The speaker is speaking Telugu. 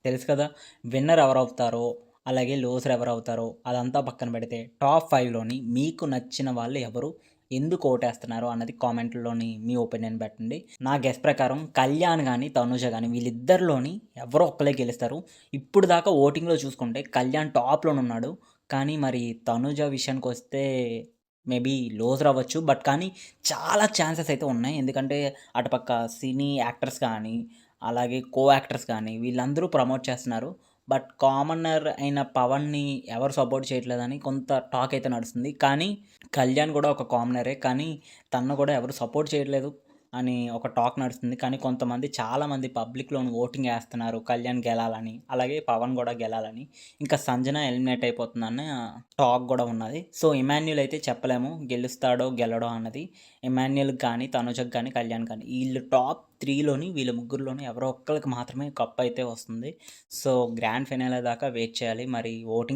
తెలుసు కదా! విన్నర్ ఎవరవుతారో, అలాగే లోసర్ ఎవరవుతారో అదంతా పక్కన పెడితే టాప్ 5లోని మీకు నచ్చిన వాళ్ళు ఎవరు? ఎందుకు ఓటేస్తున్నారు అన్నది కామెంట్‌లోని మీ ఒపీనియన్ పెట్టండి. నా గెస్ ప్రకారం కళ్యాణ్ గాని, తనుజ గాని వీళ్ళిద్దరిలోని ఎవరో ఒక్కళ్ళే గెలుస్తారు. ఇప్పుడు దాకా ఓటింగ్‌లో చూసుకుంటే కళ్యాణ్ టాప్‌లోనున్నాడు. కానీ మరి తనుజ విషయానికొస్తే మేబీ లోసర్ అవ్వచ్చు. బట్ కానీ చాలా ఛాన్సెస్ అయితే ఉన్నాయి. ఎందుకంటే అటుపక్క సినీ యాక్టర్స్ కానీ, అలాగే కో యాక్టర్స్ కానీ వీళ్ళందరూ ప్రమోట్ చేస్తున్నారు. బట్ కామనర్ అయిన పవన్‌ని ఎవరు సపోర్ట్ చేయట్లేదని కొంత టాక్ అయితే నడుస్తుంది. కానీ కళ్యాణ్ కూడా ఒక కామనరే. కానీ తనను కూడా ఎవరు సపోర్ట్ చేయట్లేదు అని ఒక టాక్ నడుస్తుంది. కానీ కొంతమంది చాలామంది పబ్లిక్‌లోని ఓటింగ్ ఏస్తున్నారు కళ్యాణ్ గెలాలని, అలాగే పవన్ కూడా గెలాలని. ఇంకా సంజన ఎలిమినేట్ అయిపోతుందన్న టాక్ కూడా ఉన్నది. సో, ఇమాన్యుల్ అయితే చెప్పలేము గెలుస్తాడో, గెలడో అన్నది. ఇమాన్యుల్‌కి కానీ, తనుజకి కానీ, కళ్యాణ్ కానీ ఈళ్ళు టాప్ 3లోని వీళ్ళ ముగ్గురులోని ఎవరో ఒక్కళ్ళకి మాత్రమే కప్ అయితే వస్తుంది. సో, గ్రాండ్ ఫినాలే దాకా వెయిట్ చేయాలి. మరి ఓటింగ్